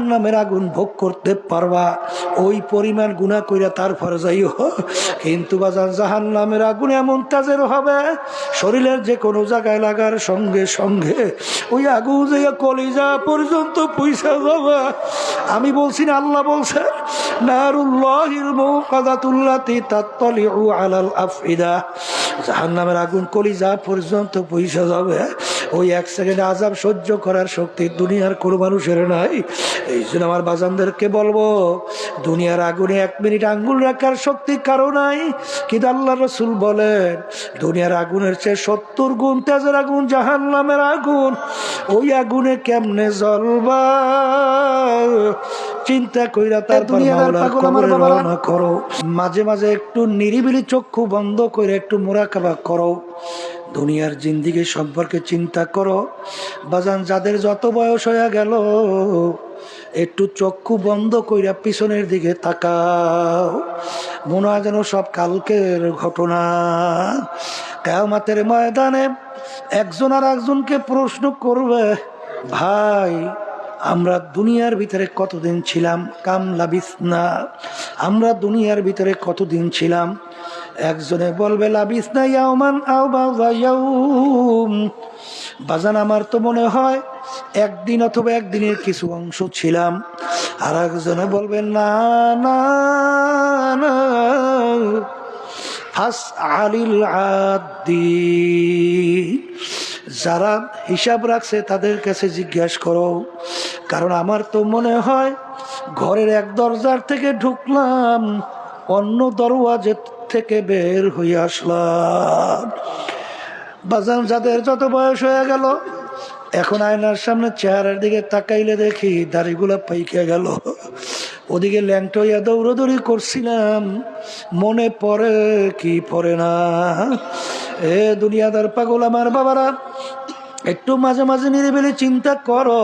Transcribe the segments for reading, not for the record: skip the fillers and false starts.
জাহান্নামের আগুন ভোগ করতে পারবা, ওই পরিমাণ গুনাহ কইরা তারপর যাইও। কিন্তু বাজান জাহান্নামের আগুন এমন তাজের হবে, শরীরের যে কোনো জায়গায় লাগার সঙ্গে সঙ্গে ওই আগুন যে কলিজা পর্যন্ত পয়সা যাবে। আমি বলছি না, আল্লাহ বলছে নারুল্লাহিল মুকাদাতুল্লাতি তাত্তালিউ আলাল আফইদা, জাহান্নামের আগুন কলিজা পর্যন্ত পয়সা যাবে। ওই এক সেকেন্ড আযাব সহ্য করার শক্তি দুনিয়ার কোনো মানুষের নাই। এই জন্য আমার বাজানদেরকে বলবো, দুনিয়ার আগুনে 1 মিনিট আঙ্গুল রাখার শক্তি কারো নাই, কিন্তু আল্লাহ রাসূল বলেন দুনিয়ার আগুনের চেয়ে 70 গুণ তেজের আগুন জাহান্নামের আগুন। ওই আগুনে কেমনে জ্বলবা চিন্তা কইরা তারপর মাওলার কবরে রওনা করো। মাঝে মাঝে একটু নিরিবিলি চক্ষু বন্ধ করে একটু মুরাকাবা করো, দুনিয়ার জিন্দেগি সম্পর্কে চিন্তা করো। বাজান যাদের যত বয়স হয়ে গেল একটু চক্ষু বন্ধ কইরা পিছনের দিকে তাকাও, মনে হয় যেন সব কালকের ঘটনা। কিয়ামতের ময়দানে একজন আর একজনকে প্রশ্ন করবে, ভাই আমরা দুনিয়ার ভিতরে কতদিন ছিলাম, কাম লাবিসনা, আমরা দুনিয়ার ভিতরে কতদিন ছিলাম। একজনে বলবে লাবিসনা ইয়াওমান আও বাযা ইয়াউম, বাজান আমার তো মনে হয় একদিন অথবা একদিনের কিছু অংশ ছিলাম। আর একজনে বলবে না না না, ফাসআলিল আদি, যারা হিসাব রাখছে তাদের কাছে জিজ্ঞাসা করো। কারণ আমার তো মনে হয় ঘরের এক দরজার থেকে ঢুকলাম, অন্য দরওয়াজা থেকে বের হয়ে আসলাম। বাজান যাদের যত বয়স হয়ে গেল, এখন আয়নার সামনে চেহারার দিকে তাকাইলে দেখি দাড়িগুলা পাইকে গেল। ওদিকে ল্যাংটা হইয়া দৌড়দৌড়ি করছিলাম, মনে পড়ে কি পড়ে না। এ দুনিয়াদার পাগল আমার বাবারা, একটু মাঝে মাঝে নিরিবিলি চিন্তা করো।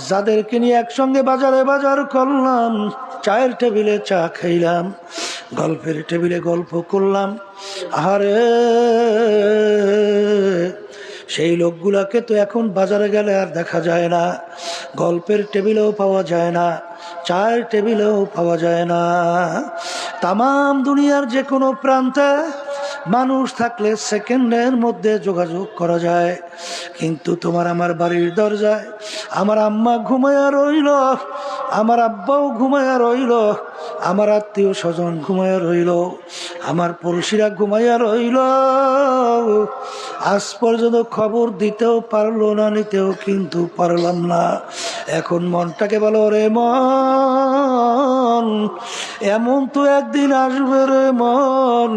যাদেরকে নিয়ে একসঙ্গে বাজারে বাজার করলাম, চায়ের টেবিলে চা খাইলাম, গল্পের টেবিলে গল্প করলাম, আরে সেই লোকগুলাকে তো এখন বাজারে গেলে আর দেখা যায় না, গল্পের টেবিলেও পাওয়া যায় না, চায়ের টেবিলেও পাওয়া যায় না। তামাম দুনিয়ার যে কোনো প্রান্তে মানুষ থাকলে সেকেন্ডের মধ্যে যোগাযোগ করা যায়, কিন্তু তোমার আমার বাড়ির দরজায় আমার আম্মা ঘুমায়া রইল, আমার আব্বাও ঘুমায়া রইল, আমার আত্মীয় স্বজন ঘুমায়া রইল, আমার পড়শিরা ঘুমায়া রইল, আজ পর্যন্ত খবর দিতেও পারলো না, নিতেও কিন্তু পারলাম না। এখন মনটাকে বলো, রে মন, এমন তো একদিন আসবে রে মন,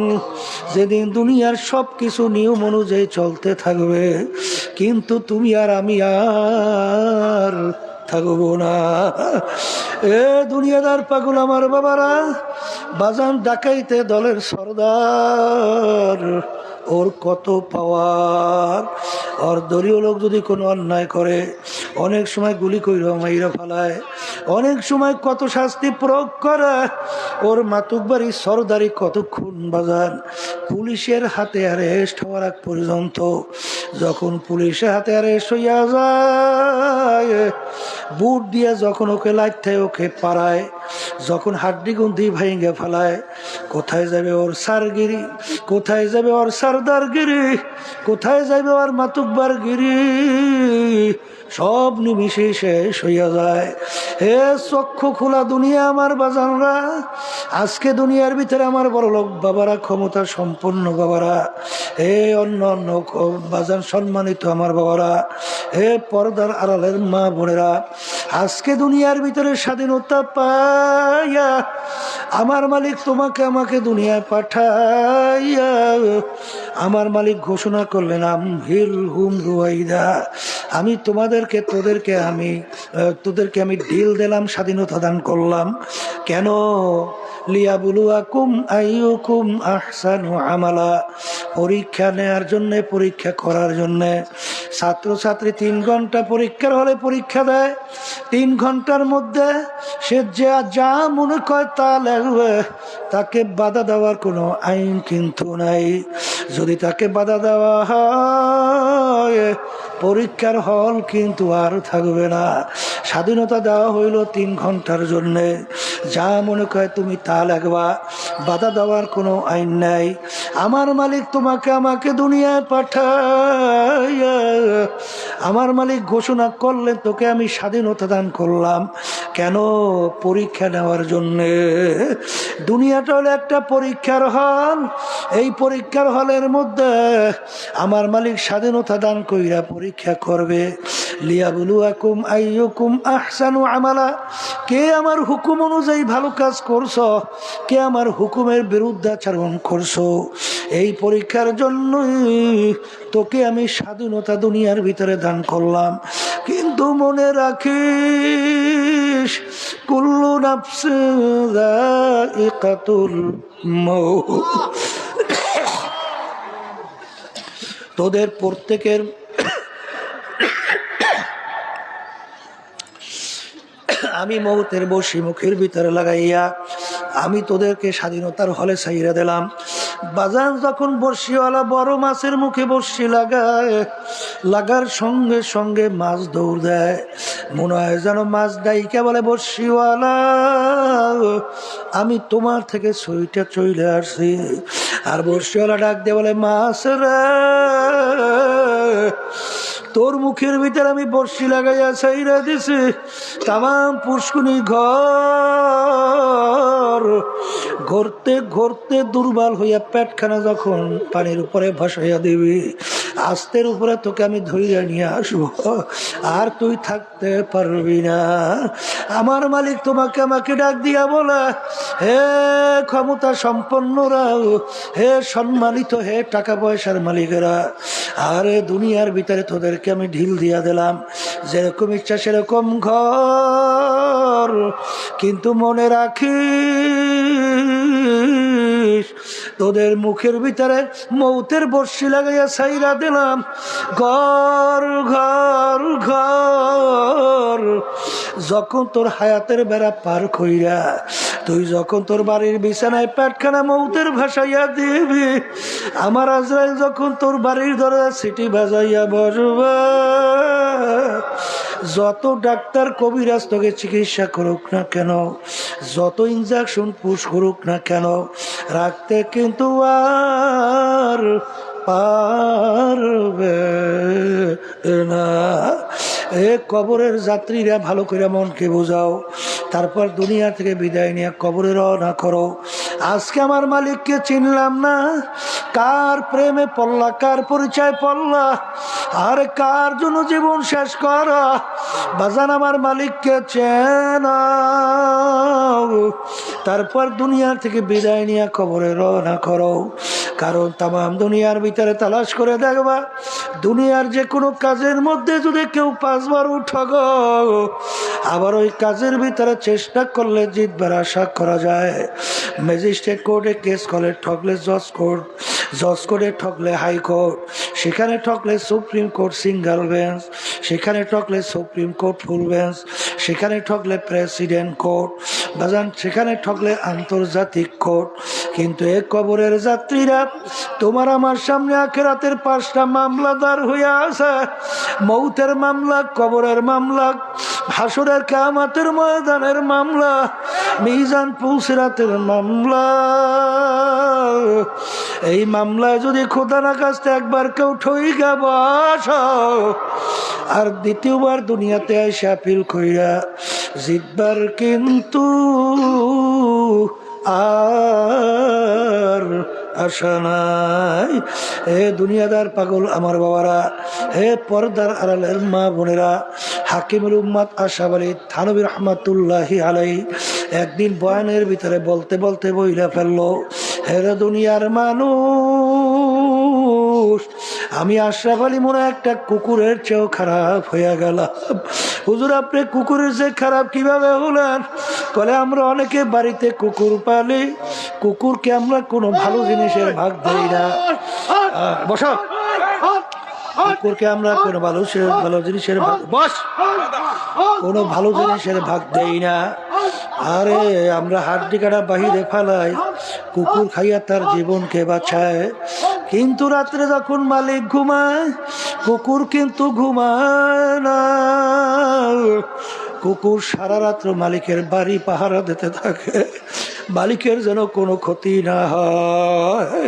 যেদিন দুনিয়ার সব কিছু নিয়ম অনুযায়ী চলতে থাকবে, কিন্তু তুমি আর আমি আর থাকবো না। এ দুনিয়াদার পাগল আমার বাবারা, বাজান ডাকাইতে দলের সর্দার, ওর কত পাওয়ার। ওর দলীয় লোক যদি কোনো অন্যায় করে অনেক সময় গুলি কইরা মাইরা ফেলায়, অনেক সময় কত শাস্তি প্রয়োগ করে। ওর মাতুকবাড়ি সরদারি কতক্ষণ বাজান পুলিশের হাতে অ্যারেস্ট হওয়ার আগ পর্যন্ত। যখন পুলিশের হাতে অ্যারেস্ট হইয়া যায়, বুট দিয়ে যখন ওকে লাইথায় ওকে পাড়ায়, যখন হাড্ডি গুন্দি ভাইঙ্গে ফেলায়, কোথায় যাবে ওর সারগিরি, কোথায় যাবে ওর সরদারগিরি, কোথায় যাবে ওর মাতুকবারগিরি, সব নিমিশে শেষ হইয়া যায়। হে চক্ষু খোলা দুনিয়া আমার বাজানরা, আজকে দুনিয়ার ভিতরে আমার বড় লোক বাবারা, ক্ষমতা সম্পন্ন বাবারা, হে অন্য অন্য বাজান সম্মানিত আমার বাবারা, হে পর্দার আড়ালের মা বোনেরা, আজকে দুনিয়ার ভিতরে স্বাধীনতা পাইয়া আমার মালিক তোমাকে আমাকে দুনিয়ায় পাঠাইয়া আমার মালিক ঘোষণা করলেন আমহিল হুম রুয়াইদা, আমি তোমাদেরকে তোদেরকে আমি ডিল দিলাম, স্বাধীনতা দান করলাম। কেন? লিয়াবুলুয়াকুম আইয়ুকুম আহসানু আমালা, পরীক্ষা নেয়ার জন্যে, পরীক্ষা করার জন্যে। ছাত্রছাত্রী 3 ঘন্টা পরীক্ষার হলে পরীক্ষা দেয়, 3 ঘন্টার মধ্যে সে যা মনে করে তা লাগবে, তাকে বাধা দেওয়ার কোনো আইন কিন্তু নাই। যদি তাকে বাধা দেওয়া হয় পরীক্ষার হল কিন্তু আর থাকবে না। স্বাধীনতা দেওয়া হইল 3 ঘন্টার জন্যে, যা মনে করে তুমি তা লাগবা, বাধা দেওয়ার কোনো আইন নাই। আমার মালিক তোমাকে আমাকে দুনিয়ায় পাঠাইয়া আমার মালিক ঘোষণা করলেন তোকে আমি স্বাধীনতা দান করলাম। কেন? পরীক্ষা নেওয়ার জন্যে। দুনিয়াটা হলো একটা পরীক্ষার হল। এই পরীক্ষার হলের মধ্যে আমার মালিক স্বাধীনতা দান কইরা পরীক্ষা করবে। লিয়াবলুয়াকুম আইয়ুকুম আহসানু আমালা, কে আমার হুকুম অনুযায়ী ভালো কাজ করছো, কে আমার হুকুমের বিরুদ্ধাচরণ করছো। এই পরীক্ষার জন্যই তোকে আমি স্বাধীনতা দুনিয়ার ভিতরে দান করলাম। কিন্তু মনে রাখিস, কুল্লু নাফসিন যায়িকাতুল মউত, তোদের প্রত্যেকের আমি মৌতের বসি মুখের ভিতরে লাগাইয়া আমি তোদেরকে স্বাধীনতার হলে ছাইরা দিলাম। বাজার যখন বর্ষিওয়ালা বড় মাছের মুখে বর্ষি লাগায়, লাগার সঙ্গে সঙ্গে মাছ দৌড় দেয়, মনে হয় যেন মাছ ডাইকা বলে বর্ষিওয়ালা আমি তোমার থেকে সইটা চলে আসছি। আর বর্ষিওয়ালা ডাক দিয়ে বলে মাছ রে, তোর মুখের ভিতরে আমি বর্ষি লাগাইয়া ছাইরা দিছি, তামাম পুষ্কুনি ঘর ঘুরতে ঘুরতে দুর্বল হইয়া পেটখানা যখন পানির উপরে ভাসাইয়া দিবি, আস্তের উপরে তোকে আমি ধইরা নিয়ে আসবো, আর তুই থাকতে পারবি না। আমার মালিক তোমাকে আমাকে ডাক দিয়া বলে, হে ক্ষমতা সম্পন্নরা, হে সম্মানিত, হে টাকা পয়সার মালিকেরা, আরে দুনিয়ার ভিতরে তোদেরকে আমি ঢিল দিয়া দিলাম, যেরকম ইচ্ছা সেরকম ঘর, কিন্তু মনে রাখিস তোদের মুখের ভিতরে মৌতের বর্ষি লাগাইয়া ছাইরা দিলাম ঘর ঘর ঘর। যখন তোর হায়াতের বেড়া পার কইরা তুই যখন তোর বাড়ির বিছানায় পেটখানা মৌতের ভাসাইয়া দিবি, আমার আজরাইল যখন তোর বাড়ির দরজা সিটি বাজাইয়া বসবা, যত ডাক্তার কবিরাজ তোকে চিকিৎসা করুক না কেন, যত ইনজেকশন পুশ করুক না কেন, রাখতে কিন্তু আর পারবে না। এ কবরের যাত্রীরা ভালো করে মনকে বোঝাও, তারপর দুনিয়া থেকে বিদায় নিয়ে কবরে রওনা করো। আজকে আমার মালিককে চিনলাম না, কার প্রেমে পড়লা, কার পরিচয় পড়লা, আর কার জন্য জীবন শেষ করা। বাজান আমার মালিককে চেনা, তারপর দুনিয়া থেকে বিদায় নিয়ে কবরে রওনা করো। কারণ তামাম দুনিয়ার ভিতরে তালাশ করে দেখবা, দুনিয়ার যে কোনো কাজের মধ্যে যদি কেউ 5 বার উঠো গো, আবার ওই কাজের ভিতরে চেষ্টা করলে জিতবার আশা করা যায়। ম্যাজিস্ট্রেট কোর্টে কেস করলে ঠকলে জজ কোর্ট, জজ কোর্টে ঠকলে হাইকোর্ট, সেখানে ঠকলে সুপ্রিম কোর্ট সিঙ্গেল বেঞ্চ, সেখানে ঠকলে সুপ্রিম কোর্ট ফুল বেঞ্চ, সেখানে ঠকলে প্রেসিডেন্ট কোর্ট, বাজান সেখানে ঠকলে আন্তর্জাতিক কোর্ট। কিন্তু এ কবরের যাত্রীরা তোমার আমার সামনে আখিরাতের 5টা মামলা দাঁড় হইয়া আছে। মৌতের মামলা, কবরের মামলা, হাসরের কিয়ামতের ময়দানের মামলা, মিজান পুলসিরাতের মামলা। এই মামলায় যদি খোদা না কাছতে একবার কেউ ঠইগা বস, আর দ্বিতীয়বার দুনিয়াতে এসে আপিল কইরা জিতবার কিন্তু আর আশা নাই। হে দুনিয়াদার পাগল আমার বাবারা, হে পর্দার আড়ালের মা বোনেরা, হাকিমুল উম্মাত আশরাফ আলী থানভী রহমাতুল্লাহি আলাইহি একদিন বয়ানের ভিতরে বলতে বলতে বইলা ফেললো, হে দুনিয়ার মানুষ, আমি আশরাফ আলী মনে একটা কুকুরের চেয়েও খারাপ হইয়া গেলাম। হুজুর আপনি কুকুরের চেয়ে খারাপ কিভাবে হলেন? বলে আমরা অনেকে বাড়িতে কুকুর পালি, কুকুরকে আমরা কোনো ভালো জিনিসের ভাগ দেই না। বসো, কুকুরকে আমরা কোনো ভালো জিনিসের ভাগ, বস, কোনো ভালো জিনিসের ভাগ দেই না। আরে আমরা হাড্ডি কাটা বাহিরে ফেলাই, কুকুর খাইয়া তার জীবনকে বাঁচায়। কিন্তু রাত্রে যখন মালিক ঘুমায়, কুকুর কিন্তু ঘুমায় না। কুকুর সারা রাত্র মালিকের বাড়ি পাহারা দিতে থাকে, মালিকের যেন কোনো ক্ষতি না হয়।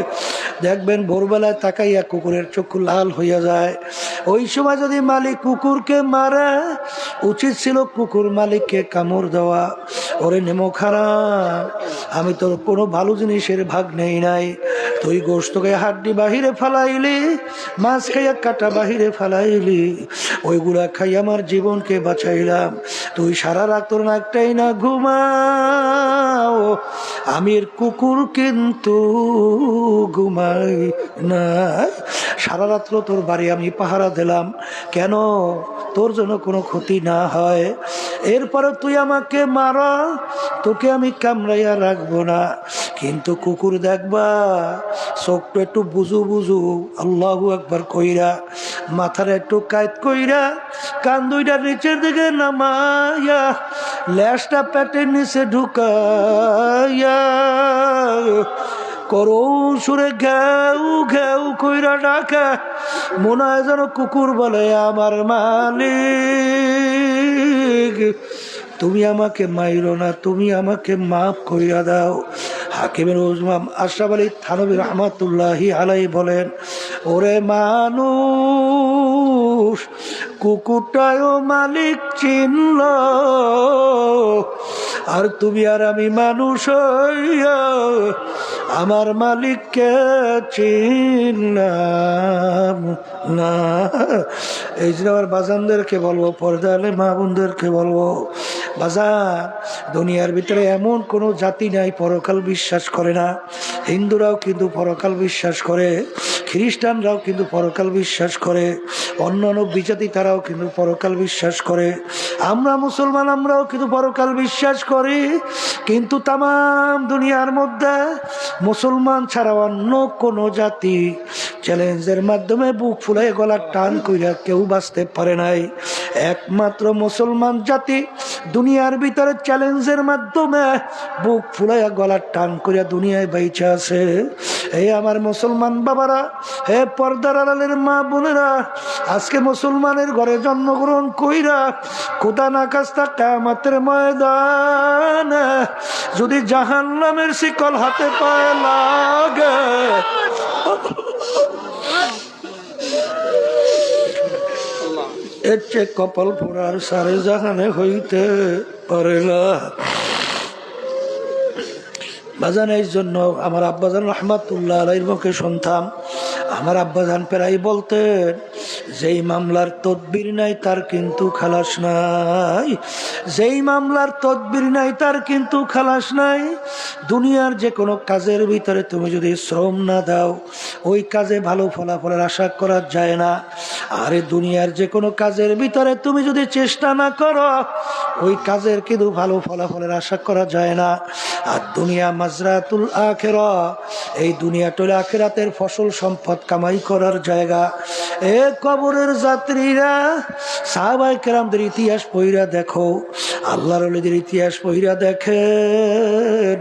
দেখবেন ভোরবেলায় তাকাইয়া কুকুরের চক্ষু লাল হইয়া যায়। ওই সময় যদি মালিক কুকুরকে মারে, উচিত ছিল কুকুর মালিককে কামড় দেওয়া। ওরে নেমো খারাপ, আমি তোর কোনো ভালো জিনিসের ভাগ নেই নাই। তুই গোশতকে হাড্ডি বাহিরে ফালাইলি, মাছ খাইয়া কাটা বাহিরে ফালাইলি, ওইগুলা খাই আমার জীবনকে বাঁচাইলাম। তুই সারা রাত তোর একটাই না ঘুমাও, আমি কুকুর কিন্তু ঘুমাই না। সারা রাত্র তোর বাড়ি আমি পাহারা দিলাম, কেন? তোর জন্য কোনো ক্ষতি না হয়। এরপরে তুই আমাকে মারা, তোকে আমি কামড়াইয়া রাখবো না। কিন্তু কুকুর দেখবা চোখটা একটু বুঝু বুঝু, আল্লাহু আকবার কইরা, মাথার একটু কায়ত কইরা, কান দুইটা নিচের দিকে নামাইয়া, ল্যাসটা পেটের নিচে ঢুকাইয়া করুণ সুরে ঘেউ ঘেউ কইরা ডাকা, মনে হয় যেন কুকুর বলে, আমার মালিক তুমি আমাকে মাইরো না, তুমি আমাকে মাফ কইরা দাও। হাকিমের উজমাম আশরাফ আলী থানভী রহমাতুল্লাহি আলাইহি বলেন, ওরে মানুষ, কুকুরটাও মালিক চিনল, আর তুমি আর আমি মানুষ হইয়া আমার মালিককে চিনলাম না। এই জন্য আমার বাজানদেরকে বলবো, পর্দালে মা বোনদেরকে বলবো, বাজান দুনিয়ার ভিতরে এমন কোনো জাতি নাই পরকাল বিশ্বাস করে না। হিন্দুরাও কিন্তু পরকাল বিশ্বাস করে, খ্রিস্টানরাও কিন্তু পরকাল বিশ্বাস করে, অন্যান্য বিজাতি তারাও কিন্তু পরকাল বিশ্বাস করে। আমরা মুসলমান, আমরাও কিন্তু পরকাল বিশ্বাস করি। কিন্তু তামাম দুনিয়ার মধ্যে মুসলমান ছাড়া অন্য কোনো জাতি চ্যালেঞ্জের মাধ্যমে বুক ফুলাই গলার টান কইরা কেউ বাঁচতে পারে নাই। একমাত্র মুসলমান জাতি দুনিয়ার ভিতরে চ্যালেঞ্জের মাধ্যমে বুক ফুলাইয়া গলার টান করিয়া দুনিয়ায় বাইচা আছে। এই আমার মুসলমান বাবারা, হে পর্দার আড়ালের মা বোনেরা, আজকে মুসলমানের ঘরে জন্মগ্রহণ কইরা খোদা না কাস্তা কিয়ামতের ময়দানে যদি জাহান্নামের শিকল হাতে পায়ে লাগে, এর চেয়ে কপাল পোড়ার সারে জাহানে হইতে পারে না। বাজান এই জন্য আমার আব্বাজান রহমাতুল্লাহ আলাইহির মুখে শুনতাম, আমার আব্বাজান প্রায় বলতেন, যেই মামলার তদবির নাই তার কিন্তু খালাস নাই, যেই মামলার তদবির নাই তার কিন্তু খালাস নাই। দুনিয়ার যে কোনো কাজের ভিতরে তুমি যদি শ্রম না দাও, ওই কাজে ভালো ফলাফলের আশা করা যায় না। আরে দুনিয়ার যে কোনো কাজের ভিতরে তুমি যদি চেষ্টা না করো, ওই কাজের কিন্তু ভালো ফলাফলের আশা করা যায় না। আর দুনিয়া মাজরাতুল আখিরা, এই দুনিয়াটা হলো আখিরাতের ফসল সম্পদ কামাই করার জায়গা। এ কবরের যাত্রীরা, সাহাবায়ে কেরামদের ইতিহাস পড়িরা দেখো, আল্লাহর ওলিদের ইতিহাস পড়িরা দেখেন,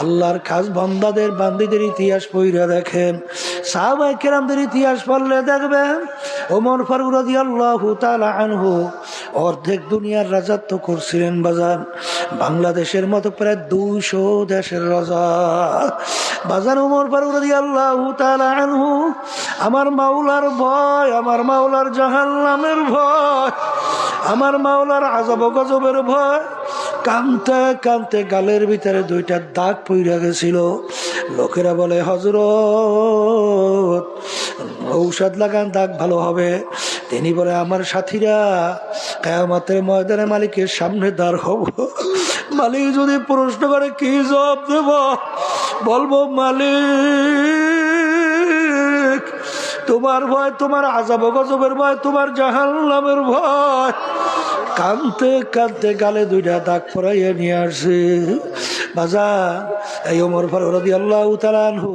আল্লাহর খাস বান্দাদের বান্দীদের ইতিহাস পড়িরা দেখেন, সাহাবায়ে কেরামদের ইতিহাস পড়লে দেখবেন ওমর ফারুক রাদিয়াল্লাহু তাআলা আনহু অর্ধেক দুনিয়ার রাজত্ব করছিলেন। বাজান বাংলাদেশের মতো প্রায় 200 দেশের রাজা। বাজান ওমর ফারুক রাদিয়াল্লাহু তাআলা আনহু আমার মাওলার ভয়, আমার মাওলার জাহান্নামের ভয়, আমার মাওলার আযাব গজবের ভয়, কানতে কানতে গালের ভিতরে 2টা দাগ পইরা গেছিল। লোকেরা বলে, হযরত ঔষধ লাগান, দাগ ভালো হবে। তিনি বলে, আমার সাথীরা কিয়ামতের ময়দানে মালিকের সামনে দাঁড় হব, মালিক যদি প্রশ্ন করে কি জবাব দেব? বলবো, মালিক তোমার ভয়, তোমার আযাব গজবের ভয়, তোমার জাহান্নামের ভয়। কানতে কানতে গালে 2টা দাগ পরাইয়া নিয়ে আসে। বাজার এই ওমর ফারুক রাদিয়াল্লাহু তাআলা আনহু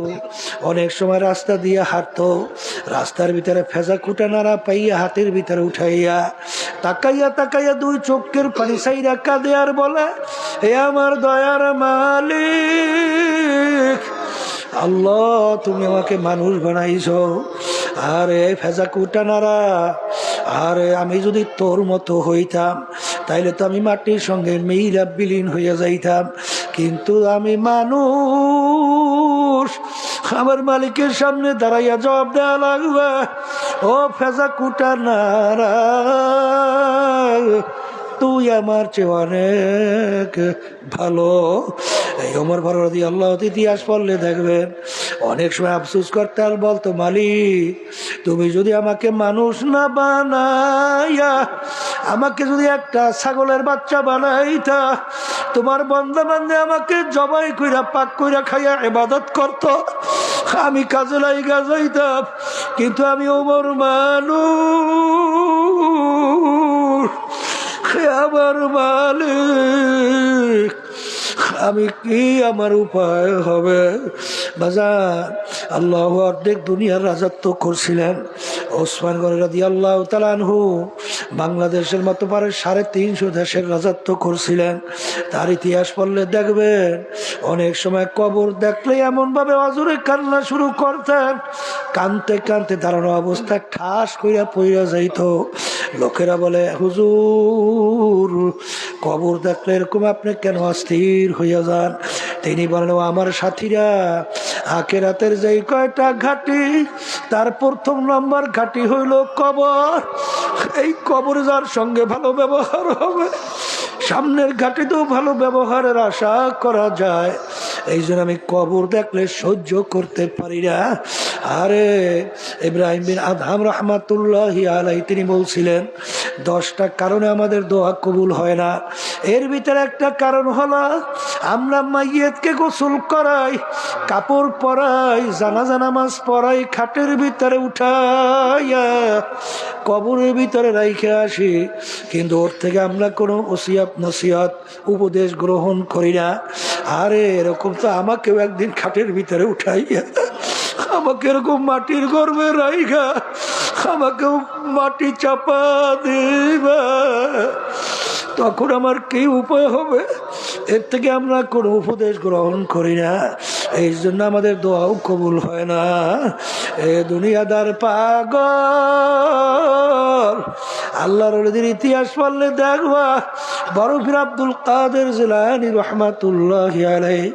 অনেক সময় রাস্তা দিয়ে হাঁটতো, রাস্তার ভিতরে ফেজা কুটা নাড়া পাইয়া হাতের ভিতরে উঠাইয়া তাকাইয়া তাকাইয়া 2 চোখের পানি সাইরা কাঁদে আর বলে, হে আমার দয়ার মালিক, আল্লাহ তুমি আমাকে মানুষ বানাইছো, আরে ফেজা কুটা নাড়া, আরে আমি যদি তোর মতো হইতাম তাইলে তো আমি মাটির সঙ্গে মিলা বিলীন হইয়া যাইতাম। কিন্তু আমি মানুষ, আমার মালিকের সামনে দাঁড়াইয়া জবাব দেওয়া লাগবে, ও ফেজা কুটা নারা, তুই আমার চেয়ে অনেক ভালো। এই ওমর ফারুক রাদিয়াল্লাহু আনহু ইতিহাস পড়লে দেখবেন অনেক সময় আফসোস করতে আর বলতো, মালিক তুমি যদি আমাকে মানুষ না বানাইয়া আমাকে যদি একটা ছাগলের বাচ্চা বানাইতা, তোমার বান্দা বান্দে আমাকে জবাই কইরা পাক কইরা খাইয়া ইবাদত করত, আমি কাজে লাইগা যাইতাম। কিন্তু আমি ওমর মানুষ, আমার মালিক, আমি কি, আমার উপায় হবে? বাজার আল্লাহ অর্ধেক দুনিয়ার রাজত্ব করছিলেন। ওসমান গনি রাদিয়াল্লাহু তাআলা আনহু বাংলাদেশের মতো পারে 350 দেশের রাজত্ব করছিলেন। তার ইতিহাস পড়লে দেখবেন অনেক সময় কবর দেখলে এমন ভাবে অজরে কান্না শুরু করতেন, কানতে কানতে দাঁড়ানো অবস্থায় ঠাস কইরা পইরা যাইত। লোকেরা বলে, হুজুর কবর দেখলে এরকম আপনি কেন অস্থির হইয়া যান? তিনি বলেন, আমার সাথীরা, আখিরাতের যেই কয়টা ঘাটি, তার প্রথম নম্বর ঘাটি হইল কবর। এই কবরে যার সঙ্গে ভালো ব্যবহার হবে, সামনের ঘাটিতেও ভালো ব্যবহারের আশা করা যায়। এই জন্য আমি কবর দেখলে সহ্য করতে পারি না। আরে ইব্রাহিম বিন আদহাম রহমাতুল্লাহি আলাইহি তিনি বলছিলেন, 10টা কারণে আমাদের দোয়া কবুল হয় না। এর ভিতরে একটা কারণ হলো আমরা মাইয়িতকে গোসল করাই, কাপড় পরাই, জানাজা নামাজ পড়াই, খাটের ভিতরে উঠাইয়া কবরের ভিতরে রাইখে আসি, কিন্তু ওর থেকে আমরা কোনো ওসিয়ত নসিহত উপদেশ গ্রহণ করি না। আরে এরকম তো আমাকেও একদিন খাটের ভিতরে উঠাইয়া আমাকে এরকম মাটির গর্ভে রাইখা আমাকেও মাটি চাপা দিবা, তখন আমার কি উপায় হবে? এর থেকে আমরা কোনো উপদেশ গ্রহণ করি না, এই জন্য আমাদের দোয়াও কবুল হয় না। এ দুনিয়াদার পাগল, আল্লাহর ওলিদের ইতিহাস পড়লে দেখবা, বড় পীর আব্দুল কাদের জিলানী রহমাতুল্লাহি আলাইহি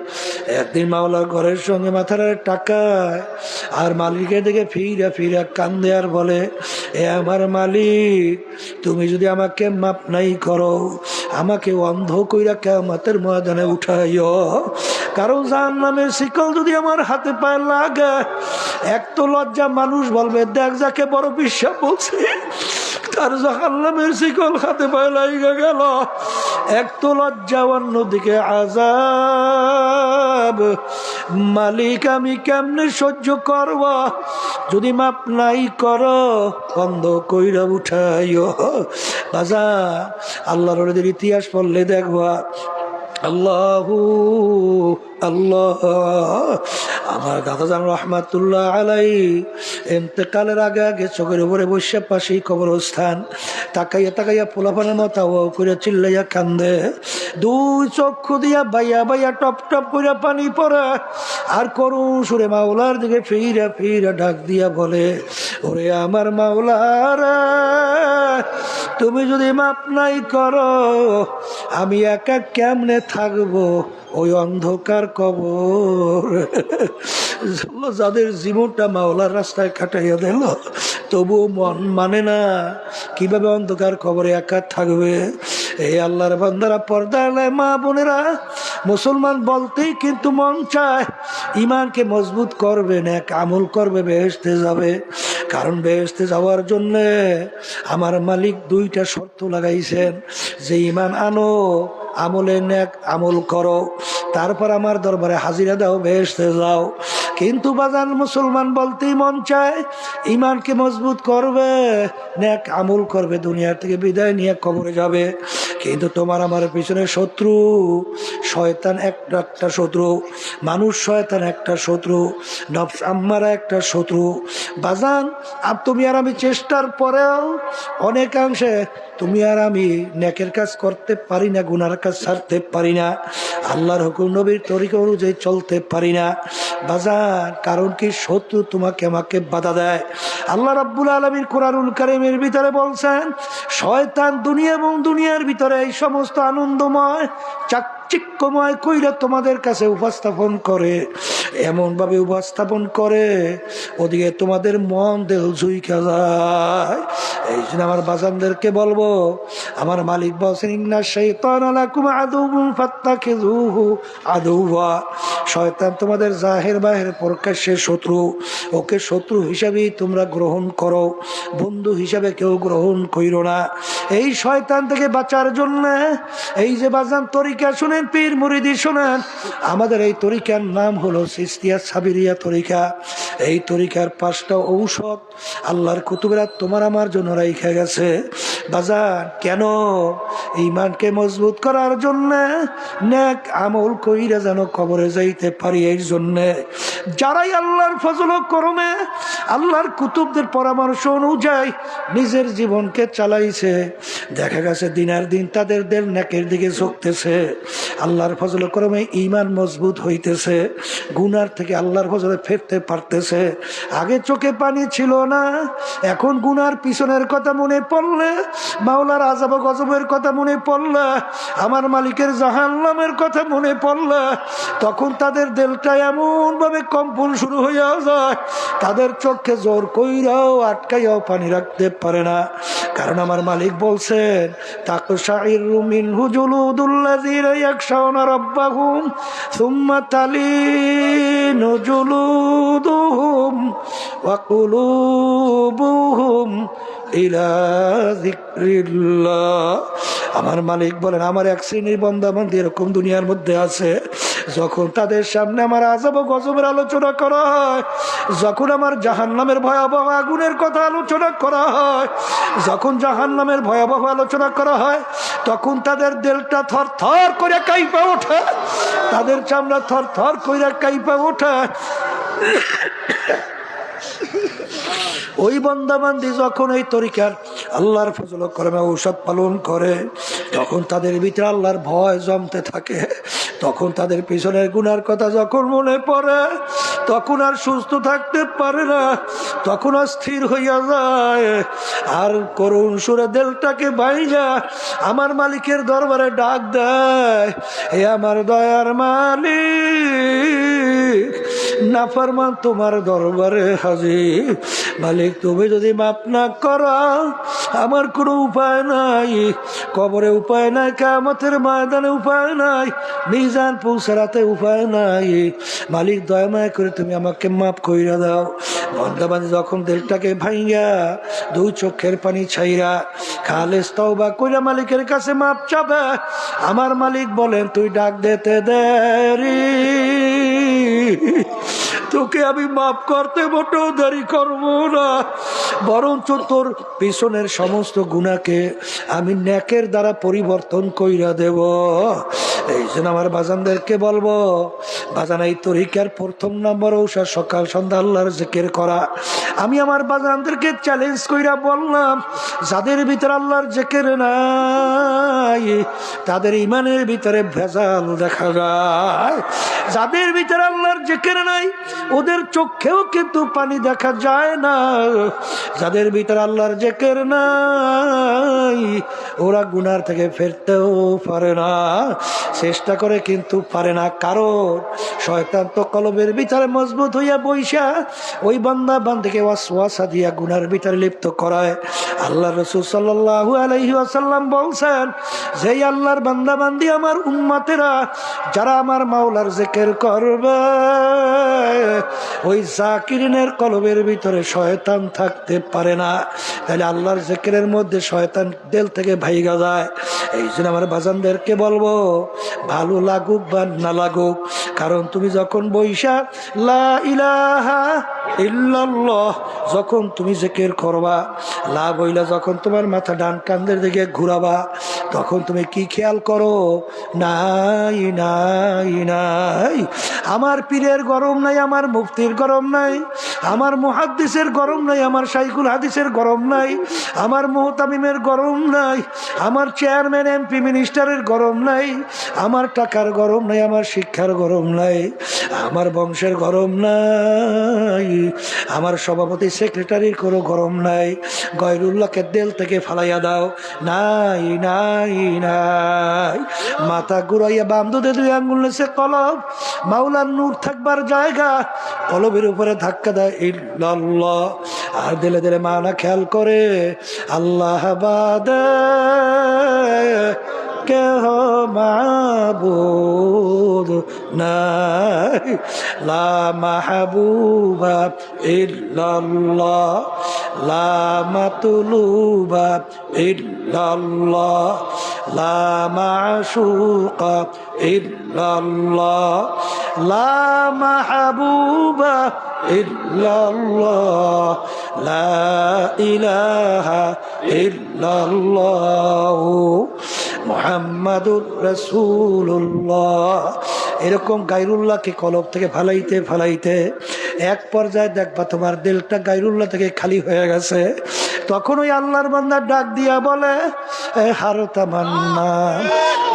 একদিন মাওলার ঘরের সঙ্গে মাথার টাকায় আর মালিকের দিকে ফিরা ফিরা কান্দে আর বলে, এ আমার মালিক, তুমি যদি আমাকে মাপ নাই করো, আমাকে অন্ধ কইরা কিয়ামতের ময়দানে উঠাইও। কারণ জাহান্নামের শিকল যদি আমার হাতে পায়ে লাগে, এক তো লজ্জা, মানুষ বলবে দেখ যাকে বড় বিশ্বাস বলছে, তার জাহান্নামের শিকল হাতে পায়ে লাগা গেল। এক তো লজ্জা, অন্যদিকে আযাব। মালিক আমি কেমনে সহ্য করব? যদি মাপ নাই করো, বন্ধ কইরা উঠাইও। বাজা আল্লাহর ওলিদের ইতিহাস পড়লে দেখবা, আল্লাহু আল্লাহ। আমার দাদাজান রহমাতুল্লাহ আলাইহি ইন্তেকালের আগে আগে চোখের উপরে বসে পাশেই কবরস্থান, তাকাইয়া তাকাইয়া পোলাপানের মতো করে চিল্লাইয়া কান্দে, দুই চক্ষু দিয়া বাইয়া বাইয়া টপ টপ করে পানি পড়ে, আর করুণ সুরে মাওলার দিকে ফিরা ফিরা ডাক দিয়া বলে, ওরে আমার মাওলারা, তুমি যদি মাপ নাই করো, আমি একা কেমনে থাকবো ওই অন্ধকার কবর? যাদের জীবনটা মাওলার রাস্তায় কাটাইয়া দিল, তবুও মন মানে না কিভাবে অন্ধকার কবরে একা থাকবে। এই আল্লাহর বান্দারা, পর্দায় মা বোনেরা, মুসলমান বলতেই কিন্তু মন চায় ইমানকে মজবুত করবে, নেক আমল করবে, বেহেশতে যাবে। কারণ বেহেশতে যাওয়ার জন্য আমার মালিক 2টা শর্ত লাগাইছেন, যে ইমান আনো, আমলে নেক আমল করো, তারপর আমার দরবারে হাজিরা দাও, বেহেশতে যাও। কিন্তু বাজান মুসলমান বলতেই মন চায় ইমানকে মজবুত করবে, নেক আমল করবে, দুনিয়ার থেকে বিদায় নিয়ে কবরে যাবে। কিন্তু তোমার আমার পিছনে শত্রু শয়তান, একটা শত্রু, মানুষ শয়তান একটা শত্রু, নফস আম্মারা একটা শত্রু। বাজান আর তুমি আর আমি চেষ্টার পরেও অনেকাংশে তুমি আর আমি নেকের কাজ করতে পারি না, গুনার কাজ ছাড়তে পারি না, আল্লাহর হুকুম নবীর তরিকা অনুযায়ী চলতে পারি না। বাজার কারণ কি? শত্রু তোমাকে আমাকে বাধা দেয়। আল্লাহ রাব্বুল আলামিন কুরআনুল কারীমের ভিতরে বলছেন, শয়তান দুনিয়া এবং দুনিয়ার ভিতরে এই সমস্ত আনন্দময় চাকচিক্যময় কইরা তোমাদের কাছে উপস্থাপন করে, এমন ভাবে উপস্থাপন করে ওদিকে তোমাদের মন দেহ ঝুইকা যায়। এই জন্য আমার বাজানদেরকে বলবো, আমার মালিক বলছেন ইন্না শাইতানা লাকুম আদুউন ফাত্তাখিযুহু আদুওয়া, শয়তান তোমাদের জাহের বাহির প্রকাশ্যে শত্রু, ওকে শত্রু হিসাবেই তোমরা গ্রহণ করো, বন্ধু হিসাবে কেউ গ্রহণ কইরো না। এই শয়তান থেকে বাঁচার জন্য এই যে বাজান তরিকা শুনেন, পীর মুরিদি শুনেন, আমাদের এই তরিকার নাম হলো চিশতিয়া সাবিরিয়া তরিকা। এই তরিকার 5টা ঔষধ আল্লাহর কুতুবেরা তোমার আমার জন্য রাইখা গেছে। বাজান কেন? ঈমানকে মজবুত করার জন্য, নেক আমল কইরা যেন কবরে যাইতে পারি। এই জন্য যারাই আল্লাহর ফজল ও করমে আল্লাহর কুতুবদের পরামর্শ অনুযায়ী নিজের জীবনকে চালাইছে, দেখা গেছে দিনার দিন তাদের দিল নেকের দিকে ঝুঁকতেছে, আল্লাহর ফজল ও করমে ঈমান মজবুত হইতেছে, গুনার থেকে আল্লাহর ফজলে ফিরতে পারতেছে। আগে চোখে পানি ছিল না, এখন গুনার পিছনের কথা মনে পড়লে, মাওলার আযাব গজবের কথা মনে পড়লে, আমার মালিকের জাহান্নামের কথা মনে পড়লে, তখন তাদের দিলটা এমন ভাবে কম্পন শুরু হইয়া যায়, তাদের চোখে জোর কইরাও আটকাইয়াও পানি রাখতে পারে না। কারণ আমার মালিক বলছেন তাকশাইরু মিনহু জুলুদুল্লাযীনা ইয়াখশাউনা রাব্বাহুম সুম্মা তালিনু জুলুদুহুম ওয়া কুলুবুহুম ইলা যিকরিল্লাহ। আমার মালিক বলেন আমার এক শ্রেণীর বান্দা-বান্দী এরকম দুনিয়ার মধ্যে আছে, যখন তাদের সামনে আমার আযাব ও গজবের আলোচনা করা হয়, যখন আমার জাহান্নামের ভয়াবহ আগুনের কথা আলোচনা করা হয়, যখন জাহান্নামের ভয়াবহ আলোচনা করা হয়, তখন তাদের দিলটা থরথর করে কাঁইপা ওঠে, তাদের চামড়া থরথর করে কাঁইপা ওঠে। ওই বান্দাবান্দি যখন এই তরিকার আল্লাহর ফজল করমে ঔষধ পালন করে, তখন তাদের ভিতরে আল্লাহর ভয় জমতে থাকে, তখন তাদের পিছনের গুনার কথা যখন মনে পড়ে, তখন আর সুস্থ থাকতে পারে না, তখন আর স্থির হইয়া যায়, আর করুণ সুরে দিলটাকে বাইরা আমার মালিকের দরবারে ডাক দেয়, হে আমার দয়ার মালিক, নাফরমান তোমার দরবারে হাজির। মালিক তুমি যদি মাফ না করো আমার কোনো উপায় নাই, কবরে উপায় নাই, কিয়ামতের ময়দানে উপায় নাই, মিজান পৌঁছাতে উপায় নাই। মালিক দয়া মায়া করে তুমি আমাকে মাফ কইরা দাও। বান্দাবান্দি যখন দিলটাকে ভাইঙ্গা 2 চোখের পানি ছাইরা খালেস তওবা কইরা মালিকের কাছে মাফ চাবে, আমার মালিক বলেন তুই ডাক দিতে দেরি, তোকে আমি মাফ করতে মোটেও দেরি করবো না, বরঞ্চ তোর পিছনের সমস্ত গুনাহকে আমি নেকের দ্বারা পরিবর্তন কইরা দেব। এই জন্য আমার বাজানদেরকে বলবো, বাজান এই তরিকার 1ম নম্বর ঔষধ সকাল সন্ধ্যা আল্লাহর জিকির করা। আমি আমার বাজানদেরকে চ্যালেঞ্জ কইরা বললাম, যাদের ভিতরে আল্লাহর জিকির নাই তাদের ইমানের ভিতরে ভেজাল দেখা যায়, যাদের ভিতরে আল্লাহর জিকির নাই ওদের চোখেও কিন্তু পানি দেখা যায় না, যাদের ভিতরে আল্লাহর জিকির নাই ওরা গুনার থেকে ফিরতেও পারে না, চেষ্টা করে কিন্তু পারে না। কারণ শয়তান তো কলবের ভিতরে মজবুত হইয়া বইসা ওই বান্দা বান্দিকে ওয়াসওয়াসা দিয়া গুনার ভিতরে লিপ্ত করায়। আল্লাহ রাসূল সাল্লাল্লাহু আলাইহি ওয়াসাল্লাম বলছেন, যেই আল্লাহর বান্দা বান্দি আমার উম্মতেরা যারা আমার মাওলার জিকির করবে, ওই জাকিরিনের কলবের ভিতরে শয়তান থাকতে পারে না। তাহলে আল্লাহর জিকিরের মধ্যে শয়তান দিল থেকে ভাইগা যায়। এই জন্য আমার বাজানদেরকে বলবো, ভালো লাগুক বা না লাগুক, কারণ তুমি যখন বইসা লা ইলাহা ইল্লাল্লাহ যখন তুমি জিকির করবা, লা বইলা যখন তোমার মাথা ডান কান্দের দিকে ঘুরাবা, তখন তুমি কি খেয়াল করো? নাই নাই নাই, আমার পীরের গরম নাই, আমার মুফতির গরম নাই, আমার মুহাদ্দিসের গরম নাই, আমার শাইখুল হাদিসের গরম নাই, আমার মুহতামিমের গরম নাই, আমার চেয়ারম্যান এমপি মিনিস্টারের গরম নাই, আমার টাকার গরম নাই, আমার শিক্ষার গরম নাই, আমার বংশের গরম নাই, আমার সভাপতি সেক্রেটারির কোনো গরম নাই, গয়রুল্লাহকে দিল থেকে ফালাইয়া দাও। নাই নাই নাই। মাথা ঘুরাইয়া বামদুদে 2 আঙ্গুল নেছে কলব, মাওলার নূর থাকবার জায়গা, কলবের উপরে ধাক্কা দেয় ইল্লাল্লাহ। আর দিলে দিলে মানা খেয়াল করে আল্লাহ বাদে কেহ মাবুদ নাই, লা মাহবুবা ইল্লাল্লাহ, লা মাতলুবা ইল্লাল্লাহ, লা মাশুকা ইল্লাল্লাহ, লা মাহবুবা ইল্লাল্লাহ, লা ইলাহা ইল্লাল্লাহ মুহাম্মাদুর রাসূলুল্লাহ। এরকম গায়রুল্লাহকে কলব থেকে ফালাইতে ফালাইতে এক পর্যায়ে দেখবা তোমার দিলটা গায়রুল্লাহ থেকে খালি হয়ে গেছে। তখন ওই আল্লাহর বান্দা ডাক দিয়া বলে, এ হার তামান্না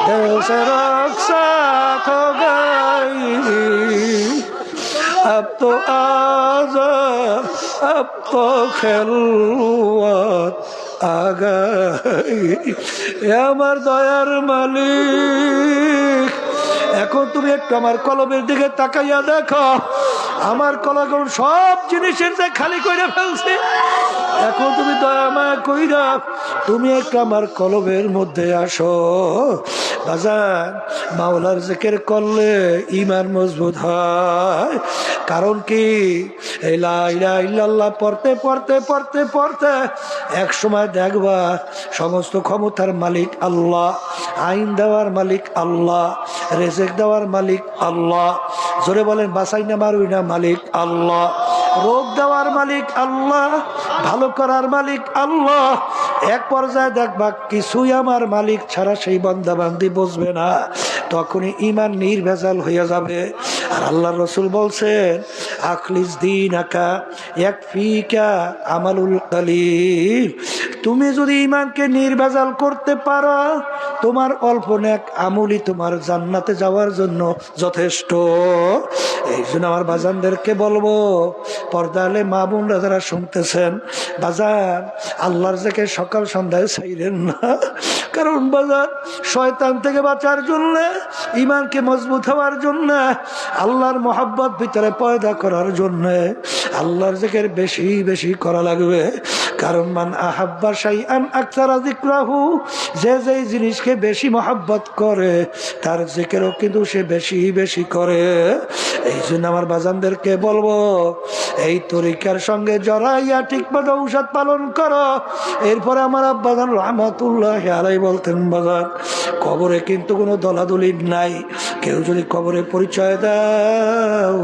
দিল সে রুখসাত হো গই, अब तो आज़ाद अब तो খেলওয়াত আ গই। এ আমার দয়ার মালিক, এখন তুমি একটু আমার কলবের দিকে তাকাইয়া দেখো, আমার কলব সব জিনিসের যে খালি করে ফেলছে। এখন তুমি দয়া মায়া কইরা তুমি একটু আমার কলবের মধ্যে আসো। বাজার মাওলার জিকির করলে ঈমান মজবুত হয়। কারণ কি, লা ইলাহা ইল্লাল্লাহ পড়তে পড়তে পড়তে পড়তে এক সময় দেখবা সমস্ত ক্ষমতার মালিক আল্লাহ, আইন দেওয়ার মালিক আল্লাহ, রেজেক দেওয়ার মালিক আল্লাহ, জোরে বলেন বাঁচাই না মারুই না মালিক আল্লাহ, রোগ দেওয়ার মালিক আল্লাহ, ভালো করার মালিক আল্লাহ। এক পর্যায়ে দেখবা কিছুই আমার মালিক ছাড়া সেই বান্দা বান্দি বুঝবে না, তখনই ঈমান নির্ভেজাল হয়ে যাবে। আর আল্লাহর রাসূল বলছেন, আখলিস দীনাকা ইয়াকফিকা আমালুল কলিল। তুমি যদি ঈমানকে নির্ভেজাল করতে পারো, তোমার অল্প নেক আমলই তোমার জান্নাতে যাওয়ার জন্য যথেষ্ট। এই জন্য আমার বাজানদেরকে বলবো, পর্দালে মা বোনরা যারা শুনতেছেন, বাজান আল্লাহর থেকে সকাল সন্ধ্যায় ছাইরেন না। কারণ বাজান শয়তান থেকে বাঁচার জন্য, ঈমানকে মজবুত হওয়ার জন্য, আল্লাহর মহব্বত ভিতরে পয়দা করার জন্য আল্লাহর জিকির বেশি বেশি করা লাগবে। কারণ মান আহাব্বা শাইআন আকসারা যিকরাহু, যে যেই জিনিসকে বেশি মহব্বত করে তার জিকিরও কিন্তু সে বেশি বেশি করে। এই জন্য আমার বাজানদেরকে বলবো, এই তরিকার সঙ্গে জড়াইয়া ঠিকমতো ঔষধ পালন করো। এরপরে আমার আব্বাজান রহমাতুল্লাহ আলাইহি বলতেন, বাজান কবরে কিন্তু কোনো দলাদলি নাই। কেউ যদি কবরে পরিচয় দাও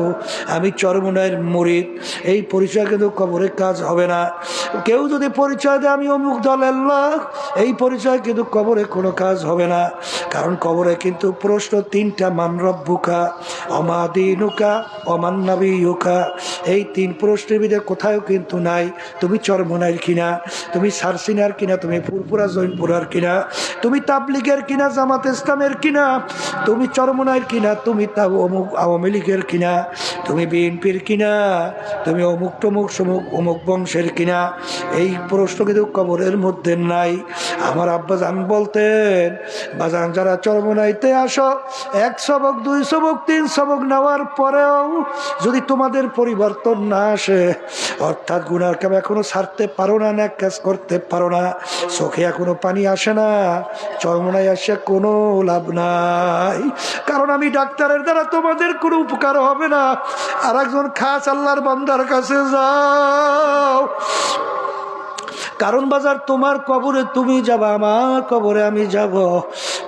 আমি চরমনাইয়ের মুরিদ, এই পরিচয় কিন্তু কবরে কাজ হবে না। কেউ যদি পরিচয় দেয় আমি অমুক দলের লোক, এই পরিচয় কিন্তু কবরে কোনো কাজ হবে না। কারণ কবরে কিন্তু প্রশ্ন 3টা, মান রব্বুকা, অমা দীনুকা, অমান নাবিয়ুকা। এই 3 প্রশ্নের ভিতরে কোথাও কিন্তু নাই তুমি চরমনাইয়ের কিনা, তুমি সারসিনার কিনা, তুমি ফুরপুরা জৈনপুরার কিনা, তুমি তাবলিগের কিনা, জামাত ইসলামের কিনা, তুমি চরমনাইয়ের কিনা, তুমি তা অমুক আওয়ামী লীগের কিনা, তুমি বিএনপির কিনা, তুমি অমুক টমুক সমুক অমুক বংশের কিনা। এই প্রশ্ন কিন্তু কবরের মধ্যে নাই। আমার আব্বাজান বলতেন, বাজান যারা চরমনাইতে আসো, 1 সবক 2 সবক 3 সবক নেওয়ার পরেও যদি তোমাদের পরিবর্তন না আসে, অর্থাৎ গুনার কাম এখনো ছাড়তে পারো না, নেক কাজ করতে পারো না, চোখে এখনো পানি আসে না, চরমনাই আসে কোনো লাভ নাই। কারণ আমি ডাক্তারের দ্বারা তোমাদের কোনো উপকার হবে না। আর একজন খাস আল্লাহর বান্দার কাছে যাও। কারণ বাজার তোমার কবরে তুমি যাবা, আমার কবরে আমি যাব।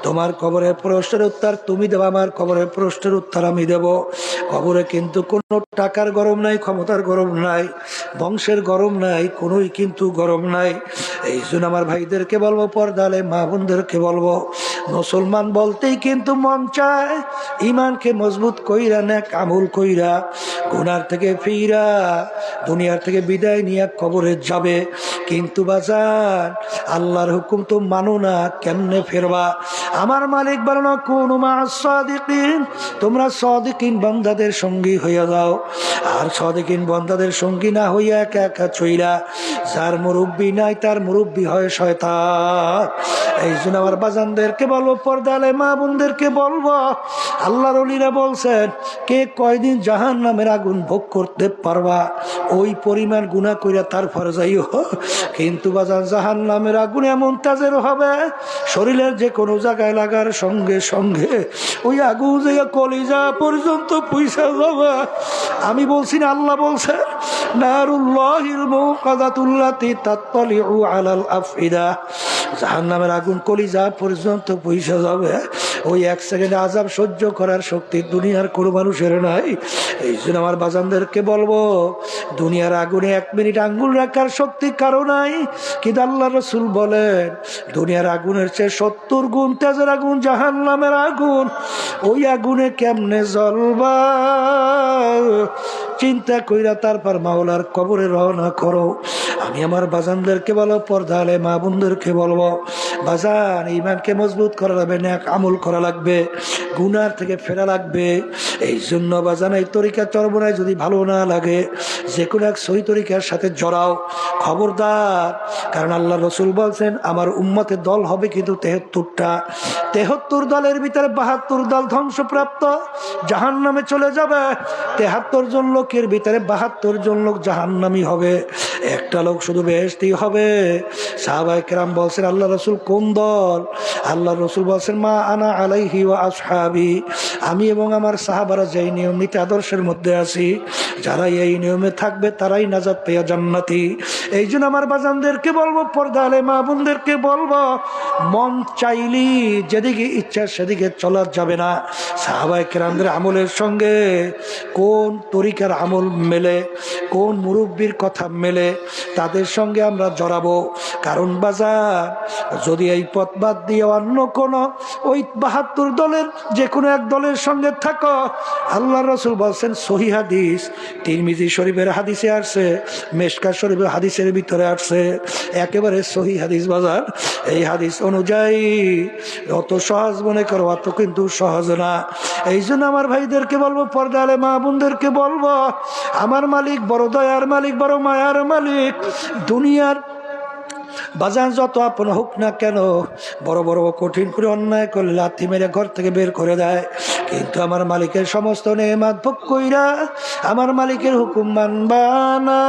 তোমার কবরে প্রশ্নের উত্তর তুমি দেবা, আমার কবরে প্রশ্নের উত্তর আমি দেব। কবরে কিন্তু কোনো টাকার গরম নাই, ক্ষমতার গরম নাই, বংশের গরম নাই, কোনোই কিন্তু গরম নাই। এই জন্য আমার ভাইদেরকে বলবো, পর্দালে মা বোনদেরকে বলবো, মুসলমান বলতেই কিন্তু মন চায় ঈমানকে মজবুত কইরা, নেক আমল কইরা, গুনার থেকে ফিরা দুনিয়ার থেকে বিদায় নিয়ে কবরে যাবে। কিন্তু বাজার আল্লাহর হুকুম তো মানো না, কেমনে ফেরবা? আমার মালিক বলেন কুনু মা'আস সাদিকিন, তোমরা সাদিকিন বান্দাদের সঙ্গী হইয়া যাও। আর সাদিকিন বান্দাদের সঙ্গী না হইয়া একা একা চইলা, যার মুরব্বী নাই তার মুরব্বী হয় শয়তান। এই জন্য আমার বাজানদেরকে বলবো, পর্দালে মা বোনদেরকে বলবো, আল্লাহর ওলিরা বলছেন কে কয়দিন জাহান্নামের আগুন ভোগ করতে পারবা ওই পরিমাণ গুনাহ কইরা তারপর যাইও। কিন্তু বাজান জাহান্নামের আগুন এমন তাজের হবে, শরীরের যে কোনো জায়গায় লাগার সঙ্গে সঙ্গে ওই আগুন যে কলিজা পর্যন্ত পুইসা যাবে। আমি বলছি না, আল্লাহ বলছেন নারুল্লাহিল মুকাদাতুল্লাতি তাত্তালিউ আলাল আফইদা, জাহান্নামের আগুন কলিজা পর্যন্ত পুইসা যাবে। ওই এক সেকেন্ডে আযাব সহ্য করার শক্তি দুনিয়ার কোনো মানুষের নাই। এই জন্য আমার বাজানদেরকে বলবো, দুনিয়ার আগুনে 1 মিনিট আঙ্গুল রাখার শক্তি কারো নাই, কিন্তু আল্লাহ রাসূল বলেন দুনিয়ার আগুনের চেয়ে 70 গুণ তেজের আগুন জাহান্নামের আগুন। ওই আগুনে কেমনে জ্বলবা চিন্তা কইরা তারপর মাওলার কবরে রওনা করো। আমি আমার বাজানদেরকে বলো, পর্দালে মা বোনদেরকে বলবো, বাজান ঈমানকে মজবুত করা লাগবে, নেক আমল করা লাগবে, গুনার থেকে ফেরা লাগবে। এই জন্য বাজান এই তরিকা চরমনায় যদি ভালো না লাগে, যে কোনো এক সহি তরিকার সাথে জড়াও, খবরদার। কারণ আল্লাহ রসুল বলছেন আমার উম্মতের দল হবে কিন্তু 73টা, 73 দলের ভিতরে 72 দল ধ্বংসপ্রাপ্ত, জাহান্নামে চলে যাবে। 73 জন লোকের ভিতরে 72 জন লোক জাহান্নামী হবে, একটা লোক শুধু বেহেশতি হবে। সাহাবায়ে কেরাম বলছেন আল্লাহ রসুল কোন দল? আল্লাহ রসুল বলছেন মা আনা আলাইহি ওয়া আসহাবি, আমি এবং আমার সাহাবারা যেই নিয়ম নীতি আদর্শের মধ্যে আছি, যারা এই নিয়মে থাকবে তারাই নাজাত পেয়ে জান্নাতি। এই জন্য আমার বাজানদেরকে বলবো, পর্দালে মা বোনদেরকে বলবো, মন চাইলি যেদিকে ইচ্ছা সেদিকে চলা যাবে না। সাহাবায়ে কেরামদের আমলের সঙ্গে কোন তরিকার আমল মেলে, কোন মুরব্বির কথা মেলে, তাদের সঙ্গে আমরা জড়াবো। কারণ বাজার যদি এই পথ বাদ দিয়ে অন্য কোন ওই 72 দলের যে কোনো এক দলের সঙ্গে থাকো, আল্লাহ রসুল বলছেন সহিহ হাদিস, তিরমিজি শরীফের হাদিসে আসছে, মেশকাত শরীফের হাদিসের ভিতরে আসছে, একেবারে সহিহ হাদিস বাজার। এই হাদিস অনুযায়ী অত সহজ মনে করো, অত কিন্তু সহজ না। এই জন্য আমার ভাইদেরকে বলবো, পর্দালে মা বোনদেরকে বলবো, আমার মালিক বড় দয়ার মালিক, বড় মায়ার মালিক। দুনিয়ার বাজান যত আপন হোক না কেন, বড় বড় কঠিন করে অন্যায় করলে লাথি মেরে ঘর থেকে বের করে দেয়, কিন্তু আমার মালিকের সমস্ত নেয়ামত ভোগ কইরা আমার মালিকের হুকুম মানবা না,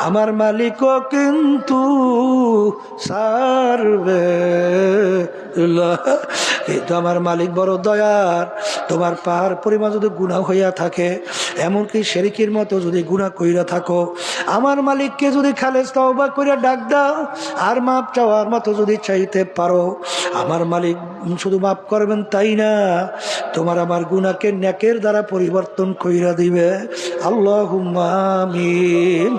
আমার মালিকও কিন্তু ছাড়বে না। কিন্তু আমার মালিক বড় দয়ার, তোমার পাহাড় পরিমাণ যদি গুনাহ হইয়া থাকে, এমনকি শিরকের মতো যদি গুনাহ কইরা থাকো, আমার মালিককে যদি খালেস তওবা কইরা ডাক দাও আর মাপ চাওয়ার মতো যদি চাইতে পারো, আমার মালিক শুধু মাফ করবেন তাই না, তোমার আমার গুনাহকে নেকের দ্বারা পরিবর্তন কইরা দিবে। আল্লাহুম্মা আমিন।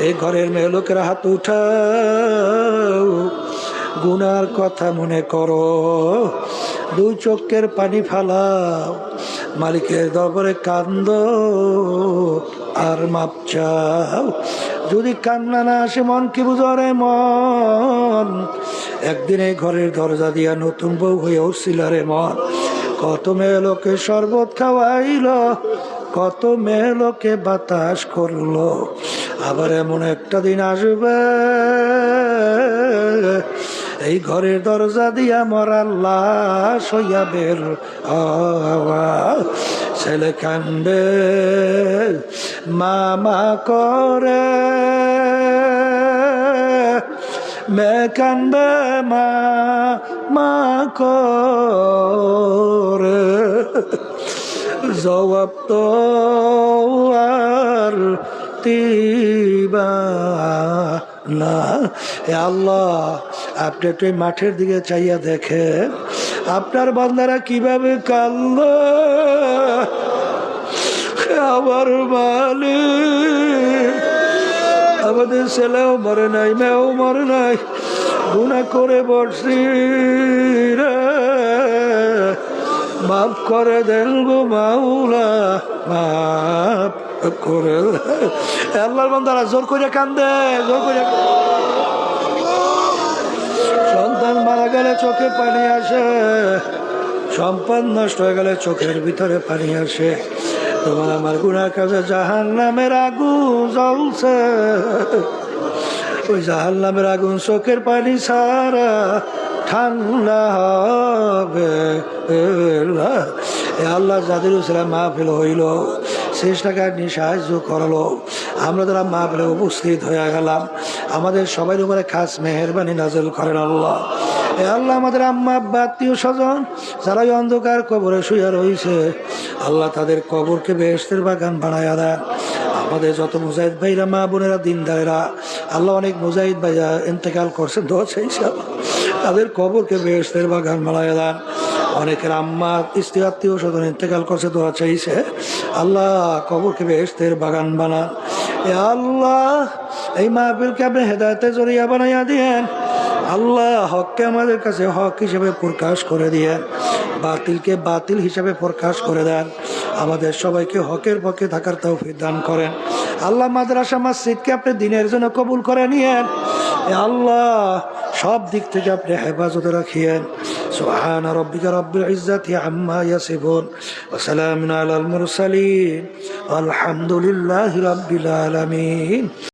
এই ঘরের মেয়ে লোকেরা হাত উঠাও, গুনার কথা মনে করো, 2 চোখের পানি ফালাও, মালিকের দরবারে কান্দো আর মাপ চাও। যদি কান্না না আসে, মন কি বুঝো রে মন, একদিন এই ঘরের দরজা দিয়া নতুন বউ হয়ে উঠছিল রে মন। কত মেয়ে লোকে শরবত খাওয়াইল, কত মেয়ে লোকে বাতাস করলো, আবার এমন একটা দিন আসবে এই ঘরের দরজা দিয়া মরার লাশ হইয়া বের হওয়া। ছেলে কান্দে মামা করে, মেয়ে কান্দে মা করে, জবাব তো আর দিবা না। এ আল্লাহ, আপনি একটু মাঠের দিকে চাইয়া দেখে আপনার বান্দারা কিভাবে কাঁদলো। আমার মালিক, আমাদের ছেলেও মরে নাই, মেয়েও মরে নাই, গুনাহ করে বসছি রে, মাফ করে দেন গো মাওলা, মাফ করে। আল্লাহর বান্দারা জোর করে কান্দে, জোর করে সন্তান মারা গেলে চোখে পানি আসে, সম্পদ নষ্ট হয়ে গেলে চোখের ভিতরে পানি আসে। তোমার আমার গুনার কাছে জাহান্নামের আগুন জ্বলছে, ওই জাহান্নামের আগুন চোখের পানি ছাড়া ঠান্ডা হবে। আল্লাহ যাদের উসরা মাহফিল হইল, চেষ্টাকে আপনি সাহায্য করলো, আমরা যারা মাহফিলে উপস্থিত হয়ে গেলাম, আমাদের সবাই উপরে খাস মেহেরবানি নাজেল করেন আল্লাহ। এ আল্লাহ, আমাদের আম্মা আব্বা আত্মীয় স্বজন যারা ওই অন্ধকার কবরে শুয়ে রয়েছে, আল্লাহ তাদের কবরকে বেহেশতের বাগান বানায়া দেন। আমাদের যত মুজাহিদ ভাইরা, মা বোনেরা, দিনদারেরা, আল্লাহ অনেক মুজাহিদ ভাইরা ইন্তেকাল করছেন, দোয়া চাইছে তাদের কবরকে বেহেশতের বাগান বানায়া দেন। অনেকের আম্মা স্ত্রী আত্মীয় স্বজন ইন্তেকাল করছে, দোয়া চাইছে আল্লাহ কবরকে বেহেশতের বাগান বানান। এ আল্লাহ, এই মাহফিলকে আপনি হেদায়েতের জরিয়া বানাইয়া দিয়েন আল্লাহ। হককে আমাদের কাছে হক হিসেবে প্রকাশ করে দিয়েন, বাতিলকে বাতিল হিসেবে প্রকাশ করে দেন। আমাদের সবাইকে হকের পক্ষে থাকার তৌফিক দান করেন আল্লাহ। মাদ্রাসা মসজিদকে আপনি দিনের জন্য কবুল করে নিয়েন আল্লাহ। সব দিক থেকে আপনি হেফাজতে রাখিয়েন। সুবহান রাব্বিকা রাব্বিল ইজ্জাতি আম্মা ইয়াসিফুন ওয়া সালামুন আলাল মুরসালিন আলহামদুলিল্লাহি রাব্বিল আলামিন।